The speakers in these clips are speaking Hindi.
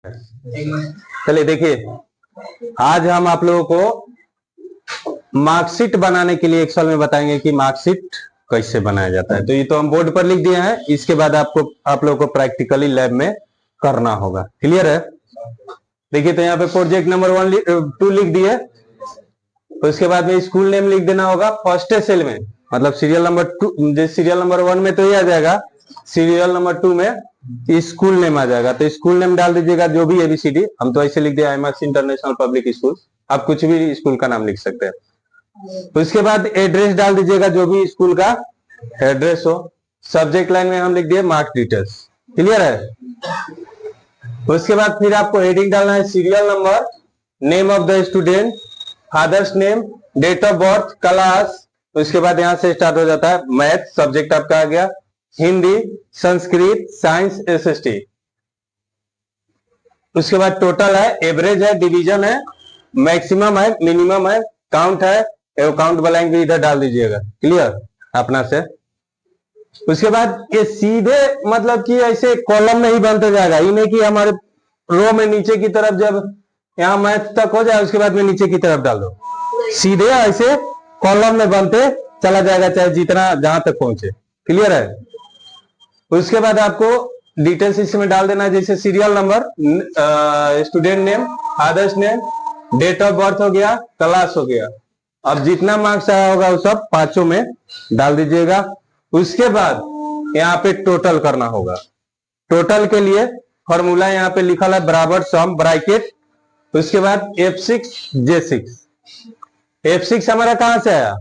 चलिए देखिए, आज हम आप लोगों को मार्कशीट बनाने के लिए एक्सेल में बताएंगे कि मार्कशीट कैसे बनाया जाता है। तो ये तो हम बोर्ड पर लिख दिए हैं, इसके बाद आप लोगों को प्रैक्टिकली लैब में करना होगा। क्लियर है? देखिए, तो यहाँ पे प्रोजेक्ट नंबर 2 लिख दिए। तो इसके बाद में स्कूल नेम लिख देना होगा फर्स्ट सेल में, मतलब सीरियल नंबर 2, सीरियल नंबर 1 में तो ये आ जाएगा, सीरियल नंबर 2 में स्कूल नेम आ जाएगा। तो स्कूल नेम डाल दीजिएगा, जो भी एबीसीडी। हम तो ऐसे लिख दिया IMAX इंटरनेशनल पब्लिक स्कूल, आप कुछ भी स्कूल का नाम लिख सकते हैं। तो इसके बाद एड्रेस डाल दीजिएगा, जो भी स्कूल का एड्रेस हो। सब्जेक्ट लाइन में हम लिख दिए मार्क्स डिटेल्स। क्लियर है? उसके बाद फिर आपको हेडिंग डालना है serial number, name of the student, father's name, date of birth, class. उसके बाद यहां से स्टार्ट हो जाता है मैथ, सब्जेक्ट आपका आ गया, हिंदी, संस्कृत, साइंस, SST। उसके बाद टोटल है, एवरेज है, डिवीजन है, मैक्सिमम है, मिनिमम है, काउंट है, काउंट ब्लैंक भी इधर डाल दीजिएगा। क्लियर अपना से? उसके बाद ये सीधे मतलब कि ऐसे कॉलम में ही बनते जाएगा, ये नहीं कि हमारे रो में नीचे की तरफ जब यहाँ मैथ तक हो जाए उसके बाद में नीचे की तरफ डाल दो, सीधे ऐसे कॉलम में बनते चला जाएगा, चाहे जितना जहां तक पहुंचे। क्लियर है? उसके बाद आपको डिटेल्स इसमें डाल देना है, जैसे serial number, student name, father's name, date of birth हो गया, क्लास हो गया। अब जितना मार्क्स आया होगा वो सब पांचों में डाल दीजिएगा। उसके बाद यहाँ पे टोटल करना होगा। टोटल के लिए फॉर्मूला यहाँ पे लिखा है बराबर सम ब्रैकेट, उसके बाद F6 J6। F6 हमारा कहां से आया?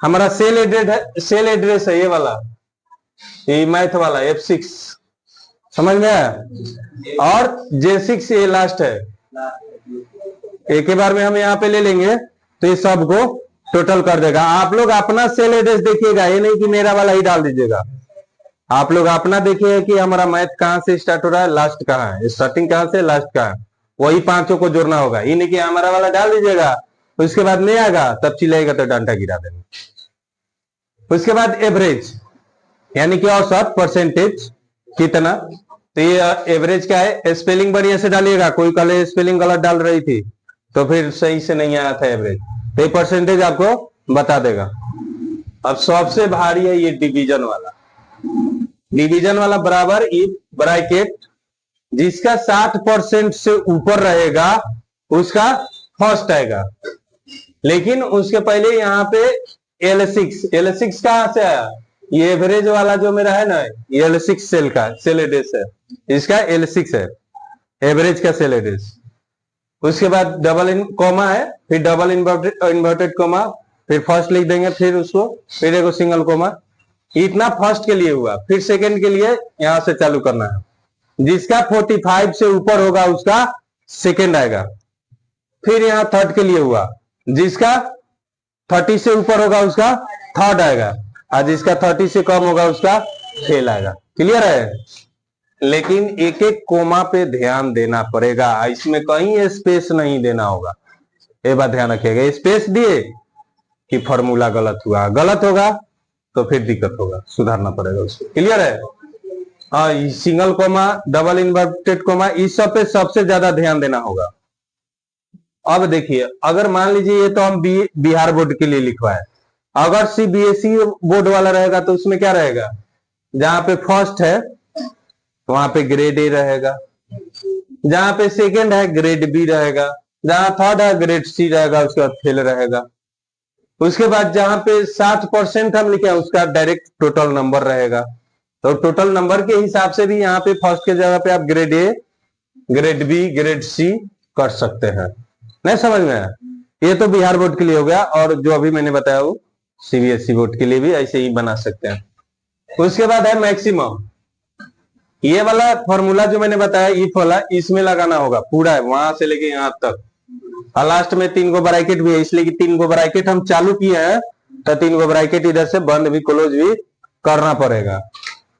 हमारा सेल एड्रेस है, ये वाला, ये मैथ वाला F6, समझ में आया? और J6 ये लास्ट है। एक ही बार में हम यहाँ पे ले लेंगे तो ये सबको टोटल कर देगा। आप लोग अपना सेल एड्रेस देखिएगा, ये नहीं कि मेरा वाला ही डाल दीजिएगा। आप लोग अपना देखिए कि हमारा मैथ कहां से स्टार्ट हो रहा है, लास्ट कहां है, स्टार्टिंग कहां से, लास्ट कहां है, वही पांचों को जोड़ना होगा। ये नहीं कि हमारा वाला डाल दीजिएगा, उसके बाद नहीं आएगा तब चिल्लाएगा तो डांटा गिरा देंगे। उसके बाद एवरेज यानी कि औसत, परसेंटेज कितना। तो ये एवरेज क्या है, स्पेलिंग बढ़िया से डालिएगा, कोई कल स्पेलिंग गलत डाल रही थी तो फिर सही से नहीं आया था एवरेज, तो ये परसेंटेज आपको बता देगा। अब सबसे भारी है ये डिवीजन वाला। डिवीजन वाला बराबर इफ ब्रैकेट, जिसका 60% से ऊपर रहेगा उसका फर्स्ट आएगा। लेकिन उसके पहले यहाँ पे L6 कहां से आया? ये एवरेज वाला जो मेरा है ना, ये L6 सेल का सेल एड्रेस है, इसका L6 है एवरेज का सेल एड्रेस। उसके बाद डबल इन कॉमा है, फिर डबल इन्वर्टेड कॉमा, फिर फर्स्ट लिख देंगे, फिर उसको फिर एक सिंगल कॉमा। इतना फर्स्ट के लिए हुआ। फिर सेकंड के लिए यहां से चालू करना है, जिसका 45 से ऊपर होगा उसका सेकंड आएगा। फिर यहाँ थर्ड के लिए हुआ, जिसका 30 से ऊपर होगा उसका थर्ड आएगा, और जिसका 30 से कम होगा उसका फेल आएगा। क्लियर है? लेकिन एक एक कोमा पे ध्यान देना पड़ेगा, इसमें कहीं स्पेस नहीं देना होगा। ये बात ध्यान रखिएगा, स्पेस दिए कि फॉर्मूला गलत हुआ, गलत होगा तो फिर दिक्कत होगा, सुधारना पड़ेगा उसको। क्लियर है? हाँ, single comma, double inverted comma, इस सब पे सबसे ज्यादा ध्यान देना होगा। अब देखिए, अगर मान लीजिए ये तो हम बिहार बोर्ड के लिए लिखवाए, अगर CBSE बोर्ड वाला रहेगा तो उसमें क्या रहेगा, जहां पे फर्स्ट है वहां पे ग्रेड A रहेगा, जहां पे सेकंड है ग्रेड B रहेगा, जहां थर्ड है ग्रेड C रहेगा, उसके बाद फेल रहेगा। उसके बाद जहां पे 60% हम लिखे उसका डायरेक्ट टोटल नंबर रहेगा। तो टोटल नंबर के हिसाब से भी यहाँ पे फर्स्ट के जगह पे आप grade A, grade B, grade C कर सकते हैं। नहीं समझ में आया? ये तो बिहार बोर्ड के लिए हो गया, और जो अभी मैंने बताया वो CBSE बोर्ड के लिए भी ऐसे ही बना सकते हैं। उसके बाद है मैक्सिमम, ये वाला फॉर्मूला जो मैंने बताया इफ वाला, इसमें लगाना होगा पूरा है, वहां से लेके यहां तक, और लास्ट में 3 गो ब्रैकेट भी है, इसलिए कि 3 गो ब्रैकेट हम चालू किए हैं तो 3 गो ब्रैकेट इधर से बंद भी क्लोज भी करना पड़ेगा।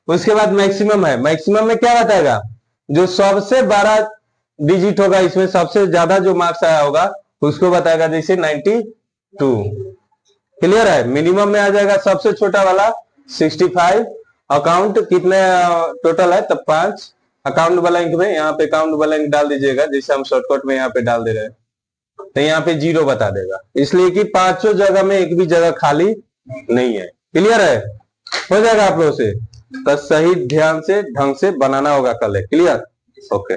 उसके बाद मैक्सिमम है, मैक्सिमम में क्या बताएगा, जो सबसे बड़ा डिजिट होगा, इसमें सबसे ज्यादा जो मार्क्स आया होगा उसको बताएगा, जैसे 92। क्लियर है? मिनिमम में आ जाएगा सबसे छोटा वाला 65, अकाउंट कितने टोटल है तब 5, अकाउंट ब्लैंक में यहाँ पे अकाउंट ब्लैंक डाल दीजिएगा, जैसे हम शॉर्टकट में यहाँ पे डाल दे रहे हैं, तो यहाँ पे 0 बता देगा, इसलिए कि पांचों जगह में एक भी जगह खाली नहीं है। क्लियर है? हो जाएगा आप लोगों से, तो सही ध्यान से ढंग से बनाना होगा कल। क्लियर? ओके।